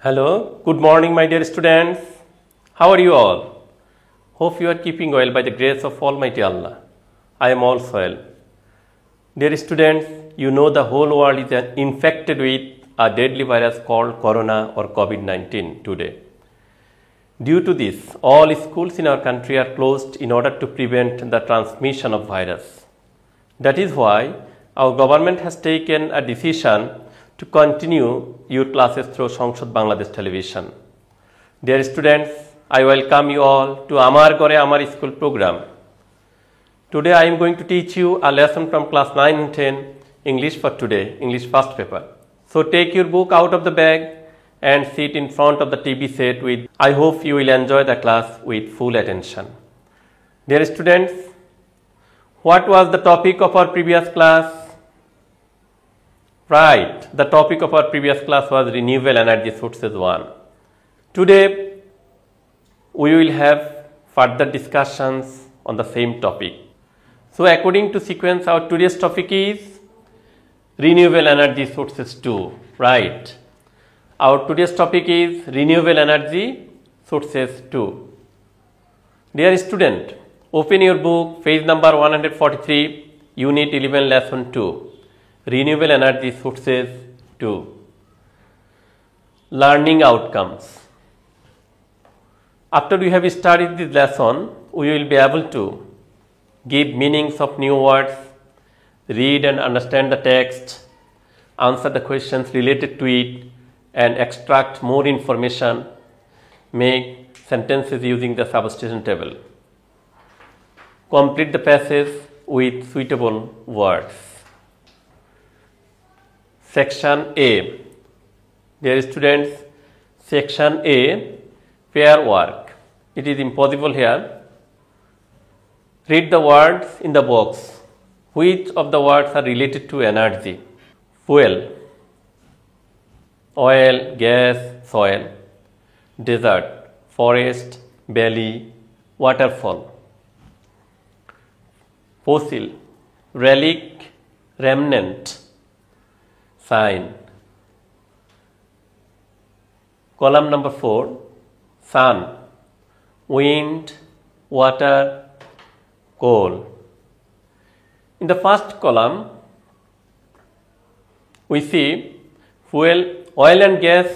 Hello, good morning, my dear students. How are you all? Hope you are keeping well by the grace of Almighty Allah. I am also well. Dear students, you know the whole world is infected with a deadly virus called Corona or COVID-19 today. Due to this, all schools in our country are closed in order to prevent the transmission of virus. That is why our government has taken a decision to continue your classes through Sangsad Bangladesh Television. Dear students, I welcome you all to Amar Gore Amar School program. Today I am going to teach you a lesson from class 9 and 10, English for today, English first paper. So take your book out of the bag and sit in front of the TV set with, I hope you will enjoy the class with full attention. Dear students, what was the topic of our previous class? Right, the topic of our previous class was renewable energy sources 1. Today, we will have further discussions on the same topic. So, according to sequence, our today's topic is renewable energy sources 2. Right, our today's topic is renewable energy sources 2. Dear student, open your book, page number 143, unit 11, lesson 2. Renewable energy sources 2. Learning outcomes. After we have studied this lesson, we will be able to give meanings of new words, read and understand the text, answer the questions related to it, and extract more information, make sentences using the substitution table. Complete the passage with suitable words. Section A. Dear students, Section A, pair work. It is impossible here. Read the words in the box. Which of the words are related to energy? Fuel, oil, gas, soil, desert, forest, valley, waterfall. Fossil, relic, remnant, sign. Column number 4, sun, wind, water, coal. In the first column, we see fuel, oil and gas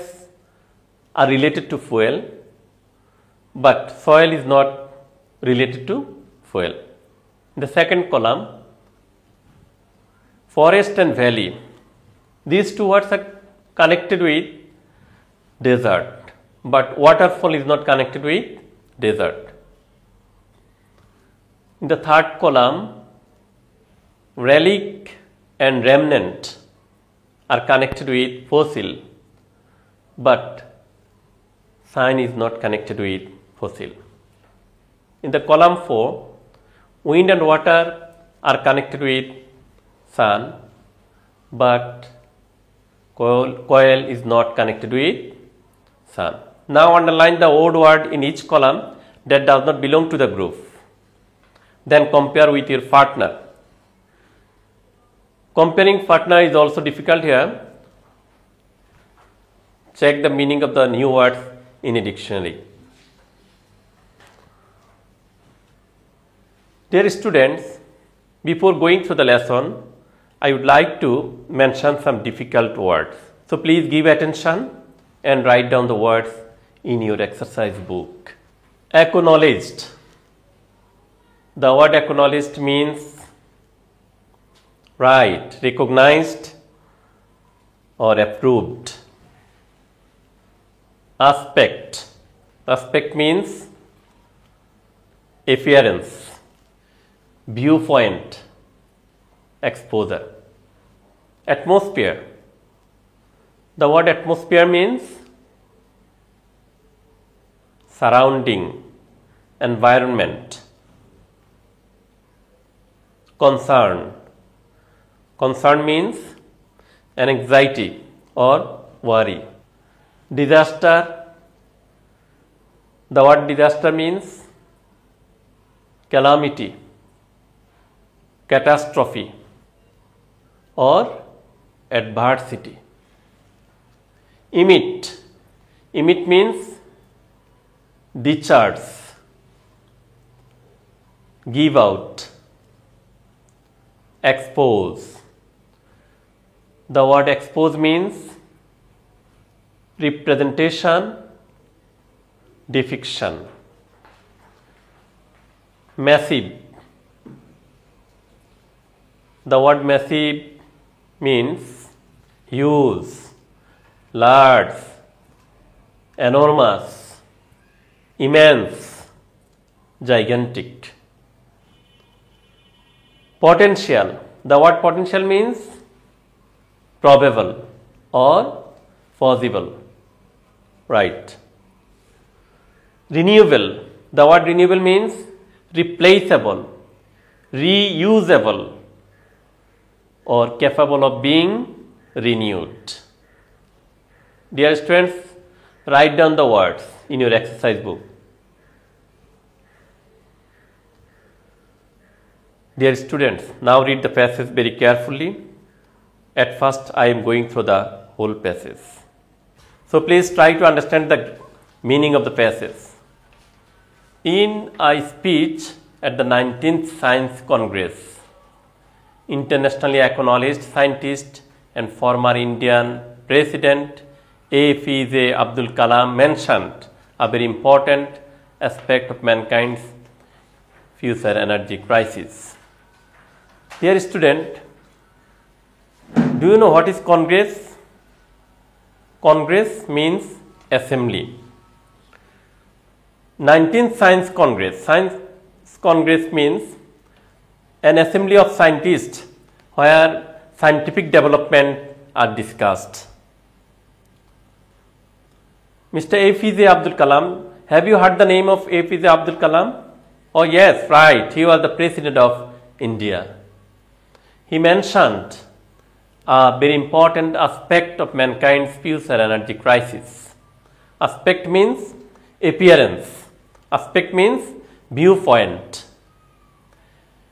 are related to fuel, but soil is not related to fuel. In the second column, forest and valley. These two words are connected with desert, but waterfall is not connected with desert. In the third column, relic and remnant are connected with fossil, but sign is not connected with fossil. In the column 4, wind and water are connected with sun, but coil is not connected with sun. Now underline the odd word in each column that does not belong to the group. Then compare with your partner. Comparing partner is also difficult here. Check the meaning of the new words in a dictionary. Dear students, before going through the lesson, I would like to mention some difficult words. So please give attention and write down the words in your exercise book. Acknowledged. The word acknowledged means right, recognized or approved. Aspect. Aspect means appearance, viewpoint, exposure. Atmosphere. The word atmosphere means surrounding, environment. Concern. Concern means an anxiety or worry. Disaster. The word disaster means calamity, catastrophe, or adversity. Emit. Emit means discharge, give out, expose. The word expose means representation, depiction. Massive. The word massive means huge, large, enormous, immense, gigantic. Potential. The word potential means probable or possible. Right. Renewable. The word renewable means replaceable, reusable, or capable of being renewed. Dear students, write down the words in your exercise book. Dear students, now read the passage very carefully. At first, I am going through the whole passage. So please try to understand the meaning of the passage. In a speech at the 19th Science Congress, internationally acknowledged scientist and former Indian President APJ Abdul Kalam mentioned a very important aspect of mankind's future energy crisis. Dear student, do you know what is Congress? Congress means assembly. 19th Science Congress. Science Congress means an assembly of scientists where scientific development are discussed. Mr. APJ Abdul Kalam, have you heard the name of APJ Abdul Kalam? Oh yes, right, he was the President of India. He mentioned a very important aspect of mankind's future energy crisis. Aspect means appearance. Aspect means viewpoint.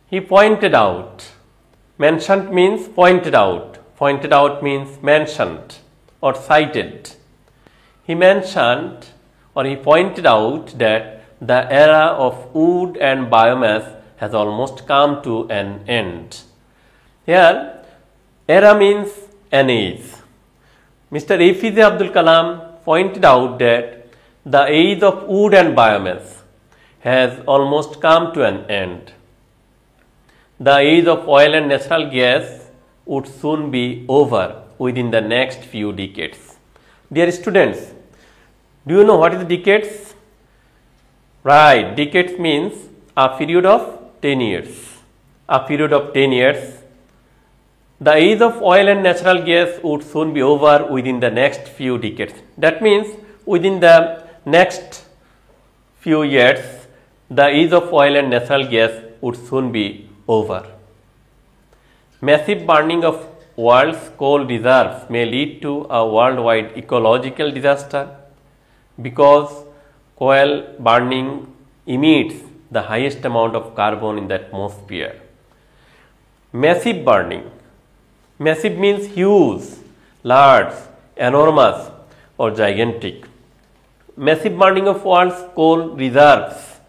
He pointed out. Mentioned means pointed out. Pointed out means mentioned or cited. He mentioned or he pointed out that the era of wood and biomass has almost come to an end. Here, era means an age. Mr. APJ Abdul Kalam pointed out that the age of wood and biomass has almost come to an end. The age of oil and natural gas would soon be over within the next few decades. Dear students, do you know what is decades? Right, decades means a period of 10 years. A period of 10 years. The age of oil and natural gas would soon be over within the next few decades. That means within the next few years, the age of oil and natural gas would soon be over. Massive burning of world's coal reserves may lead to a worldwide ecological disaster because coal burning emits the highest amount of carbon in the atmosphere. Massive burning. Massive means huge, large, enormous, or gigantic. Massive burning of world's coal reserves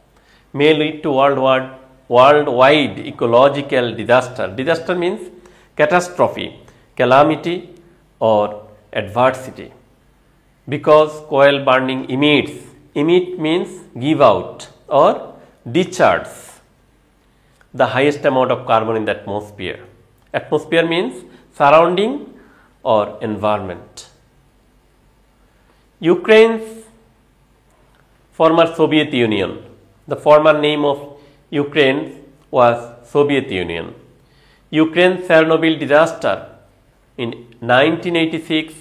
may lead to worldwide ecological disaster. Disaster means catastrophe, calamity, or adversity. Because coal burning emits. Emit means give out or discharge the highest amount of carbon in the atmosphere. Atmosphere means surrounding or environment. Ukraine's former Soviet Union. The former name of Ukraine was Soviet Union. Ukraine's Chernobyl disaster in 1986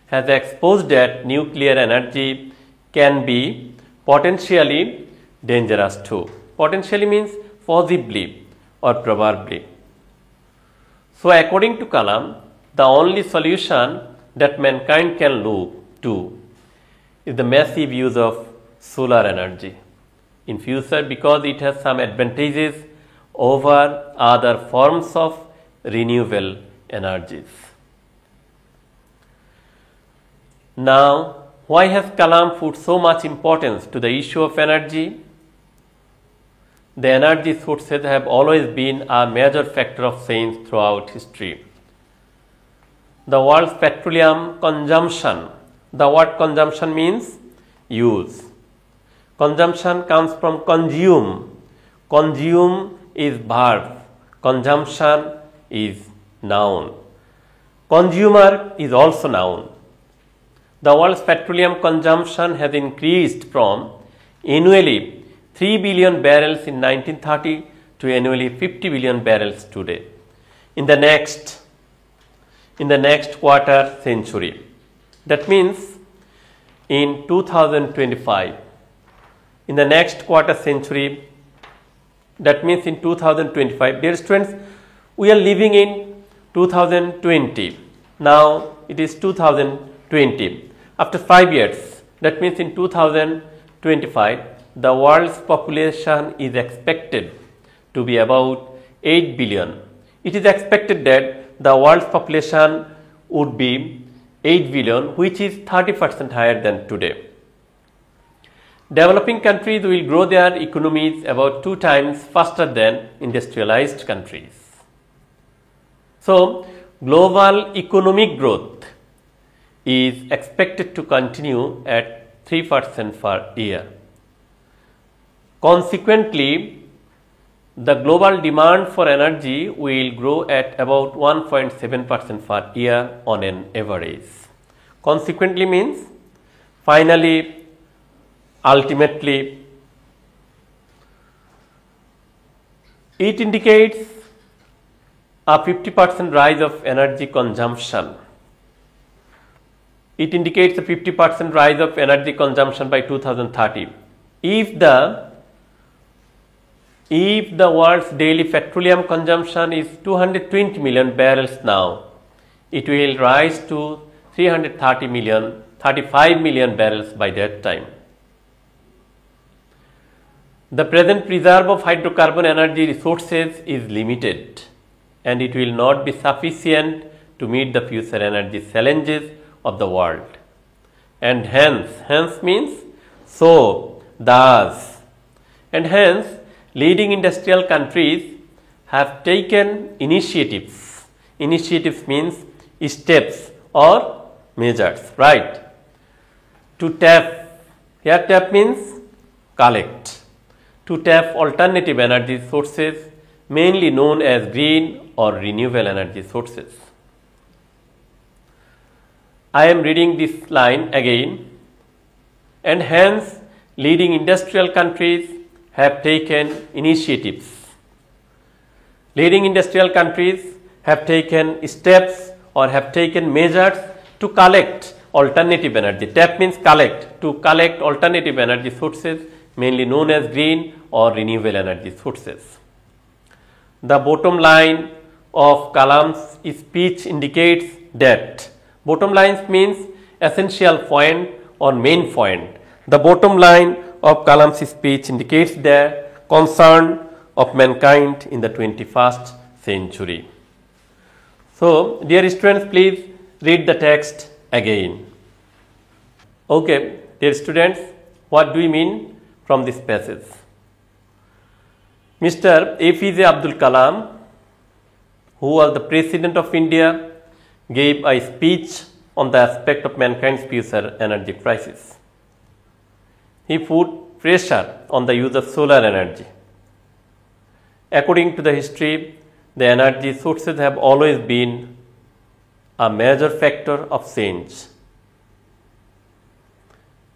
has exposed that nuclear energy can be potentially dangerous too. Potentially means possibly or probably. So according to Kalam, the only solution that mankind can look to is the massive use of solar energy in future because it has some advantages over other forms of renewable energies. Now Why has Kalam put so much importance to the issue of energy? The energy sources have always been a major factor of change throughout history. The world's petroleum consumption, the word consumption means use. Consumption comes from consume. Consume is verb. Consumption is noun. Consumer is also noun. The world's petroleum consumption has increased from annually 3 billion barrels in 1930 to annually 50 billion barrels today. In the next quarter century, that means in 2025, in the next quarter century, that means in 2025, dear students, we are living in 2020. Now it is 2020. After 5 years, that means in 2025, the world's population is expected to be about 8 billion. It is expected that the world's population would be 8 billion, which is 30% higher than today. Developing countries will grow their economies about 2 times faster than industrialized countries. So, global economic growth is expected to continue at 3% per year. Consequently, the global demand for energy will grow at about 1.7% per year on an average. Consequently means finally, ultimately, it indicates a 50% rise of energy consumption. It indicates a 50% rise of energy consumption by 2030. If the world's daily petroleum consumption is 220 million barrels now, it will rise to 35 million barrels by that time. The present reserve of hydrocarbon energy resources is limited, and it will not be sufficient to meet the future energy challenges of the world. And hence means so, thus, and hence leading industrial countries have taken initiatives. Initiatives means steps or measures, right? To tap, here tap means collect. To tap alternative energy sources, mainly known as green or renewable energy sources. I am reading this line again. And hence, leading industrial countries have taken initiatives. Leading industrial countries have taken steps or have taken measures to collect alternative energy. Tap means collect. To collect alternative energy sources, mainly known as green or renewable energy sources. The bottom line of Kalam's speech indicates that. Bottom lines means essential point or main point. The bottom line of Kalam's speech indicates the concern of mankind in the 21st century. So, dear students, please read the text again. Okay, dear students, what do we mean from this passage? Mr. APJ Abdul Kalam, who was the President of India, gave a speech on the aspect of mankind's future energy crisis. He put pressure on the use of solar energy. According to the history, the energy sources have always been a major factor of change.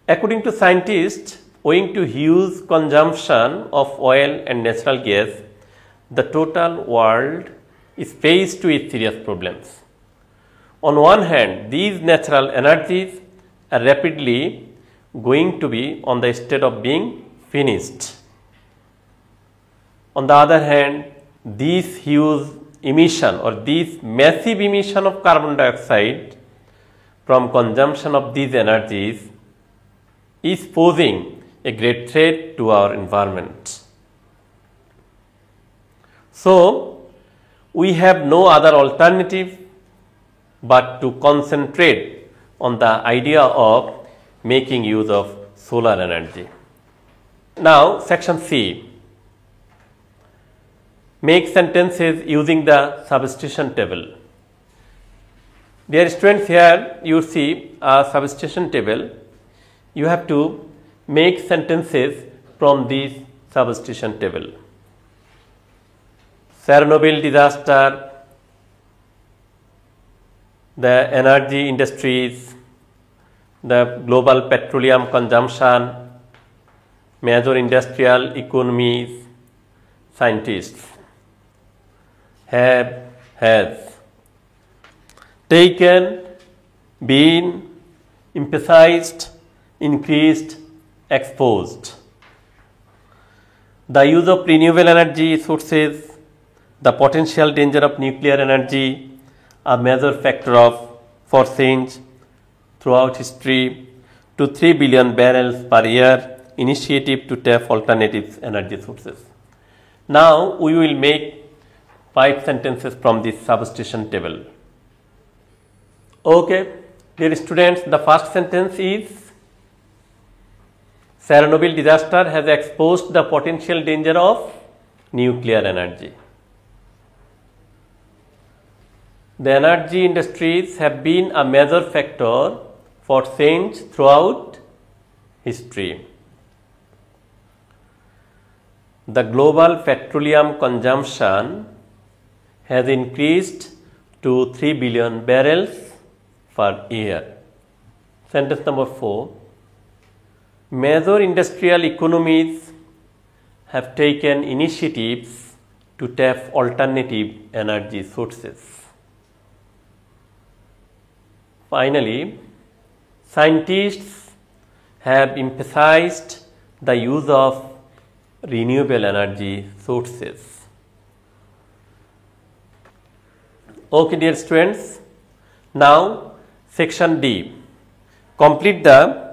According to scientists, owing to huge consumption of oil and natural gas, the total world is faced with serious problems. On one hand, these natural energies are rapidly going to be on the state of being finished. On the other hand, this huge emission or this massive emission of carbon dioxide from consumption of these energies is posing a great threat to our environment. So, we have no other alternative but to concentrate on the idea of making use of solar energy. Now, section C. Make sentences using the substitution table. Dear students, here you see a substitution table. You have to make sentences from this substitution table. Chernobyl disaster, the energy industries, the global petroleum consumption, major industrial economies, scientists has taken, been, emphasized, increased, exposed. The use of renewable energy sources, the potential danger of nuclear energy, a major factor for change throughout history, to 3 billion barrels per year initiative to tap alternative energy sources. Now we will make 5 sentences from this substitution table. Okay, dear students, the first sentence is Chernobyl disaster has exposed the potential danger of nuclear energy. The energy industries have been a major factor for change throughout history. The global petroleum consumption has increased to 3 billion barrels per year. Sentence number 4. Major industrial economies have taken initiatives to tap alternative energy sources. Finally, scientists have emphasized the use of renewable energy sources. Okay, dear students, now section D. Complete the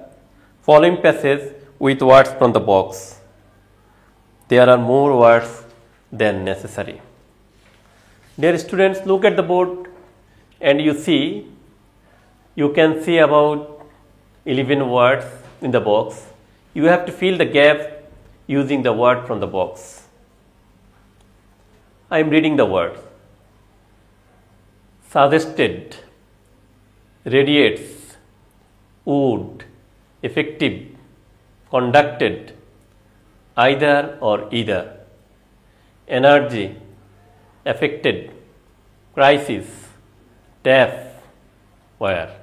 following passage with words from the box. There are more words than necessary. Dear students, look at the board and you can see about 11 words in the box. You have to fill the gap using the word from the box. I am reading the word. Suggested, radiates, would, effective, conducted, either or either, energy, affected, crisis, tap, where.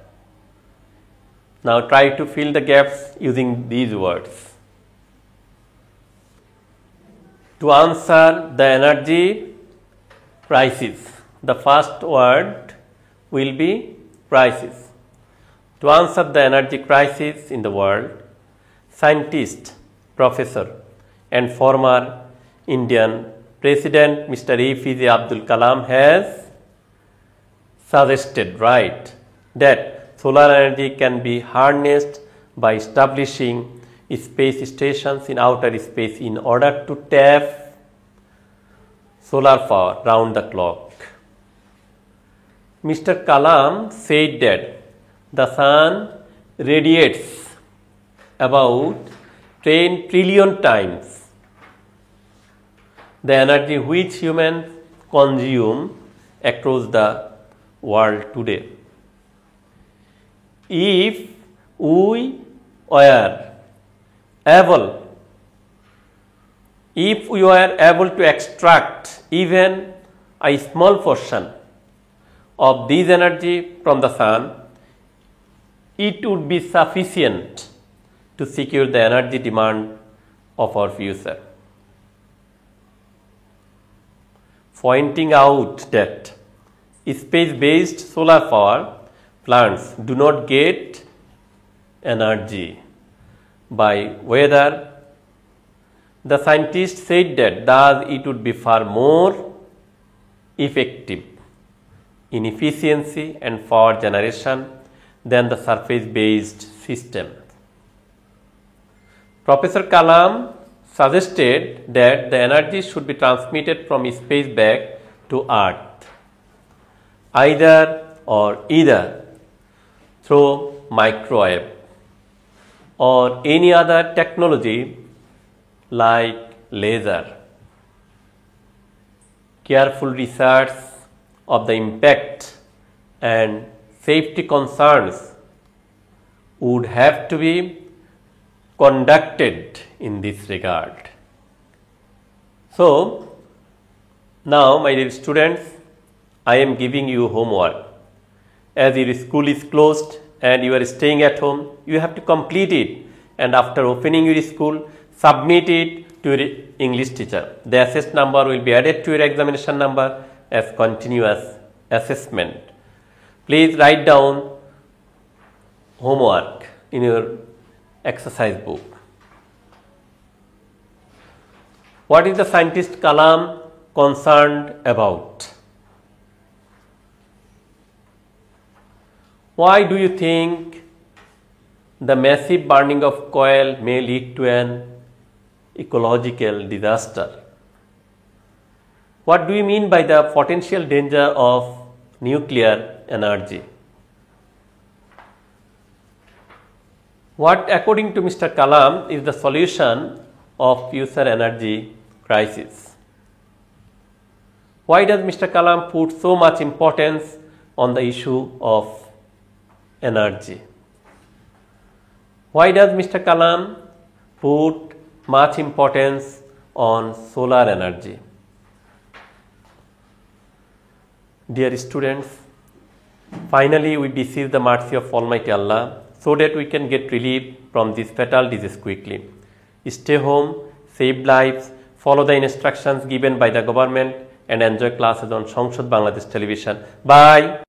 Now try to fill the gaps using these words. To answer the energy crisis, the first word will be crisis. To answer the energy crisis in the world, scientist, professor and former Indian President Mr. APJ Abdul Kalam has suggested, that solar energy can be harnessed by establishing space stations in outer space in order to tap solar power round the clock. Mr. Kalam said that the sun radiates about 10 trillion times the energy which humans consume across the world today. If we were able to extract even a small portion of this energy from the sun, it would be sufficient to secure the energy demand of our future. Pointing out that space-based solar power plants do not get energy by weather, the scientists said that thus it would be far more effective in efficiency and power generation than the surface-based system. Professor Kalam suggested that the energy should be transmitted from space back to Earth, either through microwave. or any other technology like laser. Careful research of the impact and safety concerns would have to be conducted in this regard. So, now my dear students, I am giving you homework. As your school is closed and you are staying at home, you have to complete it, and after opening your school, submit it to your English teacher. The assessed number will be added to your examination number as continuous assessment. Please write down homework in your exercise book. What is the scientist Kalam concerned about? Why do you think the massive burning of coal may lead to an ecological disaster? What do you mean by the potential danger of nuclear energy? What, according to Mr. Kalam, is the solution of future energy crisis? Why does Mr. Kalam put so much importance on the issue of energy? Why does Mr. Kalam put much importance on solar energy? Dear students, finally we beseech the mercy of Almighty Allah so that we can get relief from this fatal disease quickly. Stay home, save lives, follow the instructions given by the government, and enjoy classes on Songshad Bangladesh Television. Bye.